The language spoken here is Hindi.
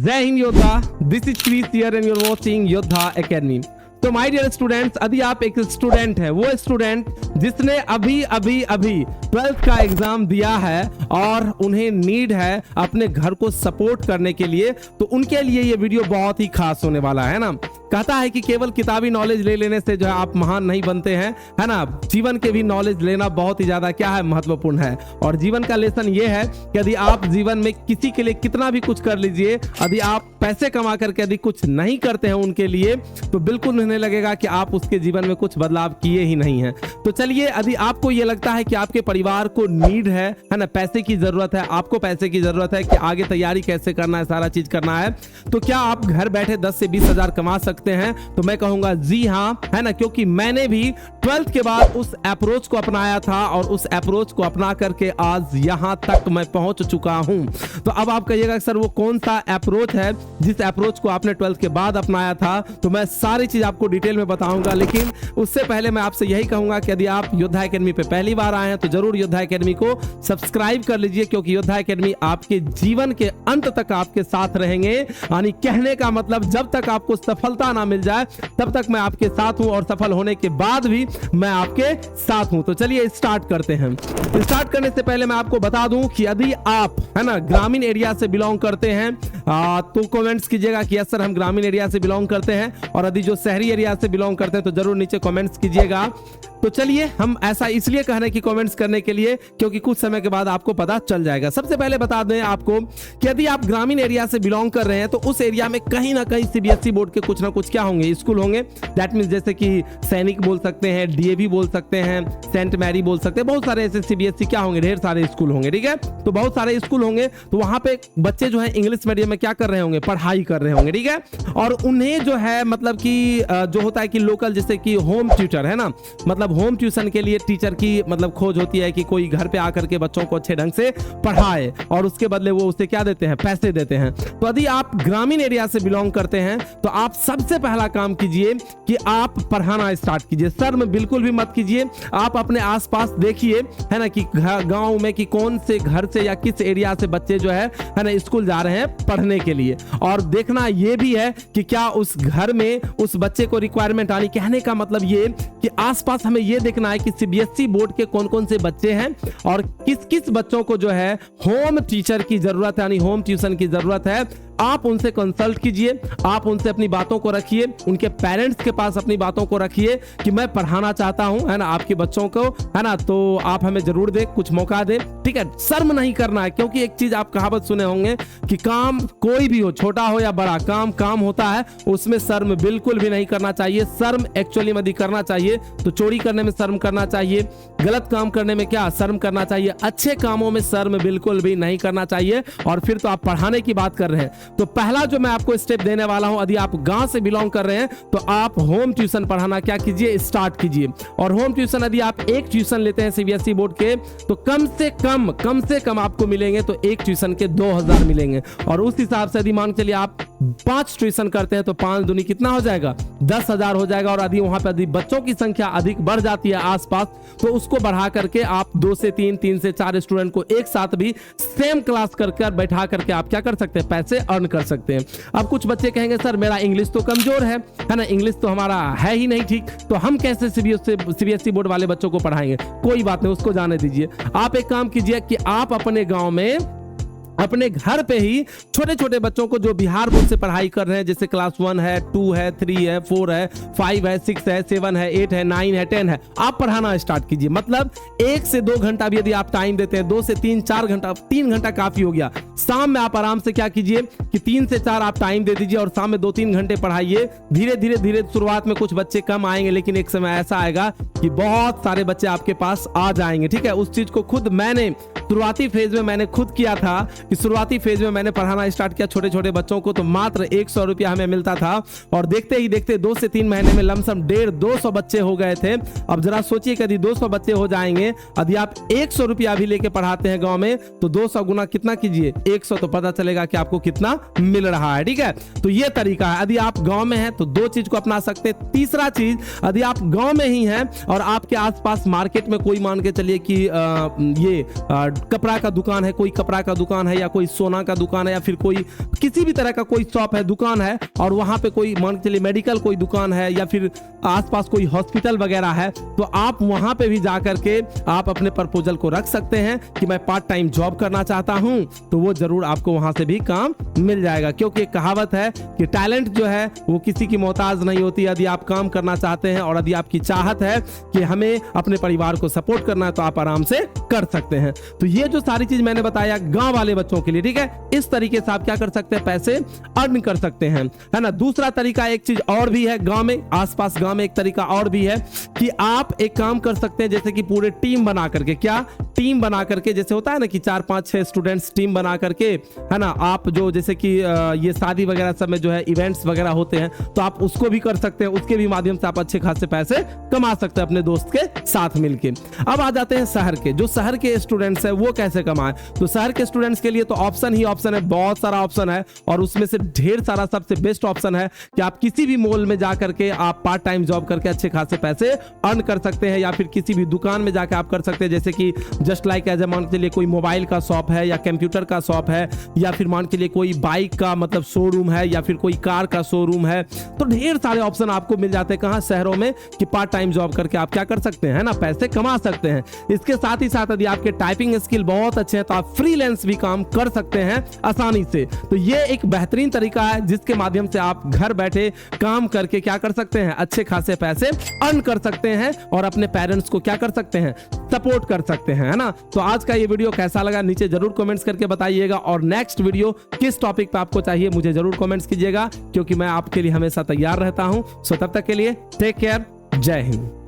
जय Hind Yoddha, this is Chris here and you are watching Yoddha academy. तो माय डियर स्टूडेंट्स, यदि आप एक स्टूडेंट है, वो स्टूडेंट जिसने अभी 12th का एग्जाम दिया है और उन्हें नीड है अपने घर को सपोर्ट करने के लिए, तो उनके लिए ये वीडियो बहुत ही खास होने वाला है ना। कहता है कि केवल किताबी नॉलेज ले लेने से जो है आप महान नहीं बनते हैं, है ना। जीवन के भी नॉलेज लेना बहुत ही ज्यादा क्या है, महत्वपूर्ण है। और जीवन का लेसन ये है कि यदि आप जीवन में किसी के लिए कितना भी कुछ कर लीजिए, यदि आप पैसे कमा करके यदि कुछ नहीं करते हैं उनके लिए, तो बिल्कुल उन्हें लगेगा कि आप उसके जीवन में कुछ बदलाव किए ही नहीं है। तो चलिए, यदि आपको ये लगता है कि आपके परिवार को नीड है ना, पैसे की जरूरत है, आपको पैसे की जरूरत है कि आगे तैयारी कैसे करना है, सारा चीज करना है, तो क्या आप घर बैठे 10 से 20 हजार कमा सकते हैं? तो मैं कहूंगा जी हाँ, है ना, क्योंकि मैंने भी 12th के बाद उस अप्रोच को अपनाया था और उस अप्रोच को अपना करके आज यहां तक मैं पहुंच चुका हूं। तो अब आप कहिएगा सर वो कौन सा अप्रोच है जिस अप्रोच को आपने 12th के बाद अपनाया था? तो मैं सारी चीज आपको डिटेल में बताऊंगा, लेकिन उससे पहले मैं आपसे यही कहूंगा कि यदि आप योद्धा एकेडमी पे पहली बार आए हैं तो जरूर योद्धा एकेडमी को सब्सक्राइब कर लीजिए, क्योंकि योद्धा एकेडमी आपके जीवन के अंत तक आपके साथ रहेंगे। यानी कहने का मतलब, जब तक आपको सफलता ना मिल जाए तब तक मैं आपके साथ हूं, और सफल होने के बाद भी मैं आपके साथ हूं। तो चलिए स्टार्ट करते हैं। स्टार्ट करने से पहले मैं आपको बता दूं कि यदि आप, है ना, ग्रामीण एरिया से बिलोंग करते हैं तो कमेंट्स कीजिएगा कि यस सर हम ग्रामीण एरिया से बिलोंग करते हैं, और यदि जो शहरी एरिया से बिलोंग करते हैं तो जरूर नीचे कमेंट्स कीजिएगा। तो चलिए, हम ऐसा इसलिए कह रहे हैं कि कमेंट्स करने के लिए, क्योंकि कुछ समय के बाद आपको पता चल जाएगा। सबसे पहले बता दें आपको कि यदि आप ग्रामीण एरिया से बिलोंग कर रहे हैं तो उस एरिया में कहीं ना कहीं सीबीएसई बोर्ड के कुछ ना कुछ क्या होंगे, स्कूल होंगे। दैट मींस जैसे कि सैनिक बोल सकते हैं, डीएवी बोल सकते हैं, सेंट मैरी बोल सकते हैं, बहुत सारे ऐसे सीबीएसई क्या होंगे, ढेर सारे स्कूल होंगे, ठीक है। तो बहुत सारे स्कूल होंगे, तो वहां पे बच्चे जो है इंग्लिश मीडियम में क्या कर रहे होंगे, पढ़ाई कर रहे होंगे, ठीक है। और उन्हें जो है मतलब कि जो होता है कि लोकल, जैसे कि होम ट्यूटर, है ना, मतलब होम ट्यूशन के लिए टीचर की मतलब खोज होती है कि कोई घर पे आकर के बच्चों को अच्छे ढंग से पढ़ाए, और उसके बदले वो उसे क्या देते हैं, पैसे देते हैं। तो यदि आप ग्रामीण एरिया से बिलोंग करते हैं तो आप सबसे पहला काम कीजिए कि आप पढ़ाना स्टार्ट कीजिए। शर्म बिल्कुल भी मत कीजिए। आप अपने आसपास देखिए, है ना, कि गांव में कि कौन से घर से या किस एरिया से बच्चे जो है ना स्कूल जा रहे हैं पढ़ने के लिए, और देखना ये भी है कि क्या उस घर में उस बच्चे को रिक्वायरमेंट आनी। कहने का मतलब ये कि आसपास हमें ये देखना है कि सीबीएसई बोर्ड के कौन कौन से बच्चे हैं और किस किस बच्चों को जो है होम टीचर की जरूरत है, यानी होम ट्यूशन की जरूरत है। आप उनसे कंसल्ट कीजिए, आप उनसे अपनी बातों को रखिए, उनके पेरेंट्स के पास अपनी बातों को रखिए कि मैं पढ़ाना चाहता हूं, है ना, आपके बच्चों को, है ना, तो आप हमें जरूर दे, कुछ मौका दे, ठीक है। शर्म नहीं करना है, क्योंकि एक चीज आप कहावत सुने होंगे कि काम कोई भी हो, छोटा हो या बड़ा, काम होता है, उसमें शर्म बिल्कुल भी नहीं करना चाहिए। शर्म एक्चुअली में करना चाहिए तो चोरी करने में शर्म करना चाहिए, गलत काम करने में क्या शर्म करना चाहिए, अच्छे कामों में शर्म बिल्कुल भी नहीं करना चाहिए। और फिर तो आप पढ़ाने की बात कर रहे हैं, तो पहला जो मैं आपको स्टेप देने वाला हूं, यदि आप गांव से बिलोंग कर रहे हैं तो आप होम ट्यूशन पढ़ाना क्या कीजिए, स्टार्ट कीजिए। और होम ट्यूशन यदि आप एक ट्यूशन लेते हैं सीबीएसई बोर्ड के, तो कम से कम आपको मिलेंगे तो एक ट्यूशन के 2000 मिलेंगे। और उस हिसाब से यदि मान चलिए आप 5 ट्यूशन करते हैं तो 5 दूनी कितना हो जाएगा, 10,000 हो जाएगा। और यदि वहां पर यदि बच्चों की संख्या अधिक बढ़ जाती है आसपास, तो उसको बढ़ा करके आप 2 से 3, 3 से 4 स्टूडेंट को एक साथ भी सेम क्लास करके बैठा करके आप क्या कर सकते हैं, पैसे अर्न कर सकते हैं। अब कुछ बच्चे कहेंगे सर मेरा इंग्लिश तो कमजोर है ना, इंग्लिश तो हमारा है ही नहीं ठीक, तो हम कैसे सीबीएसई बोर्ड वाले बच्चों को पढ़ाएंगे? कोई बात नहीं, उसको जाने दीजिए। आप एक काम कीजिए कि आप अपने गांव में, अपने घर पे ही छोटे छोटे बच्चों को जो बिहार बोर्ड से पढ़ाई कर रहे हैं, जैसे क्लास 1 है, 2 है, 3 है, 4 है, 5 है, 6 है, 7 है, 8 है, 9 है, 10 है, आप पढ़ाना स्टार्ट कीजिए। मतलब 1 से 2 घंटा भी यदि आप टाइम देते हैं, 2 से 3, 4 घंटा, 3 घंटा काफी हो गया। शाम में आप आराम से क्या कीजिए कि 3 से 4 आप टाइम दे दीजिए और शाम में 2-3 घंटे पढ़ाइए। धीरे धीरे शुरुआत में कुछ बच्चे कम आएंगे, लेकिन एक समय ऐसा आएगा कि बहुत सारे बच्चे आपके पास आ जाएंगे, ठीक है। उस चीज को खुद मैंने शुरुआती फेज में मैंने खुद किया था कि शुरुआती फेज में मैंने पढ़ाना स्टार्ट किया छोटे छोटे बच्चों को, तो मात्र 100 रुपया हमें मिलता था, और देखते ही देखते 2 से 3 महीने में लमसम 150-200 बच्चे हो गए थे। अब जरा सोचिए कि यदि 200 बच्चे हो जाएंगे, यदि आप 100 रुपया भी लेके पढ़ाते हैं गांव में, तो 200 गुना कितना कीजिए, 100, तो पता चलेगा कि आपको कितना मिल रहा है, ठीक है। तो ये तरीका है। यदि आप गांव में हैं तो 2 चीज को अपना सकते हैं। तीसरा चीज, यदि आप गांव में ही हैं और आपके आसपास मार्केट में कोई मान के चलिए कि ये कपड़ा का दुकान है, कोई कपड़ा का दुकान है, या कोई सोना का दुकान है या फिर कोई किसी भी तरह का कोई शॉप है, दुकान है, और वहां पे कोई मान के चलिए मेडिकल कोई दुकान है या फिर आसपास कोई हॉस्पिटल वगैरह है, तो आप वहां पे भी जाकर के आप अपने प्रपोजल को रख सकते हैं कि मैं पार्ट टाइम जॉब करना चाहता हूं, तो वो जरूर आपको वहां से भी काम मिल जाएगा। क्योंकि एक कहावत है कि टैलेंट जो है वो किसी की मोहताज नहीं होती। यदि आप काम करना चाहते हैं और यदि आपकी चाहत है कि हमें अपने परिवार को सपोर्ट करना है, तो आप आराम से कर सकते हैं। तो ये जो सारी चीज मैंने बताया गांव वाले बच्चों के लिए, ठीक है, इस तरीके से आप क्या कर सकते हैं, पैसे अर्न कर सकते हैं, है ना। दूसरा तरीका एक चीज और भी है गांव में, आसपास गांव में एक तरीका और भी है कि आप एक काम कर सकते हैं, जैसे कि पूरे टीम बना करके, क्या टीम बना करके, जैसे होता है ना कि 4 5 6 स्टूडेंट्स टीम बना करके, है ना, आप जो जैसे कि ये शादी वगैरह सब में जो है इवेंट्स वगैरह होते हैं, तो आप उसको भी कर सकते हैं। उसके भी माध्यम से आप अच्छे खासे पैसे कमा सकते हैं अपने दोस्त के साथ मिलके। अब आ जाते हैं शहर के, जो शहर के स्टूडेंट्स है वो कैसे कमाएं। तो शहर के स्टूडेंट्स के लिए तो ऑप्शन ही ऑप्शन है, बहुत सारा ऑप्शन है, और उसमें से ढेर सारा सबसे बेस्ट ऑप्शन है कि आप किसी भी मॉल में जा करके आप पार्ट टाइम जॉब करके अच्छे खासे पैसे अर्न कर सकते हैं, या फिर किसी भी दुकान में जाकर आप कर सकते हैं। जैसे कि जस्ट लाइक एज ए मान के लिए कोई मोबाइल का शॉप है या कंप्यूटर का शॉप है, या फिर मान के लिए कोई बाइक का मतलब शोरूम है, या फिर कोई कार का शोरूम है। तो ढेर सारे ऑप्शन आपको मिल जाते हैं कहां, शहरों में, कि पार्ट टाइम जॉब करके आप क्या कर सकते हैं, ना, पैसे कमा सकते हैं। इसके साथ ही साथ यदि आपके टाइपिंग स्किल बहुत अच्छे हैं तो आप फ्रीलांस भी काम कर सकते हैं आसानी से। तो ये एक बेहतरीन तरीका है जिसके माध्यम से आप घर बैठे काम करके क्या कर सकते हैं, अच्छे खासे पैसे अर्न कर सकते हैं और अपने पेरेंट्स को क्या कर सकते हैं, सपोर्ट कर सकते हैं, है ना। तो आज का ये वीडियो कैसा लगा नीचे जरूर कमेंट्स करके बताइएगा, और नेक्स्ट वीडियो किस टॉपिक पे आपको चाहिए मुझे जरूर कमेंट्स कीजिएगा, क्योंकि मैं आपके लिए हमेशा तैयार रहता हूं। सो तब तक के लिए टेक केयर, जय हिंद।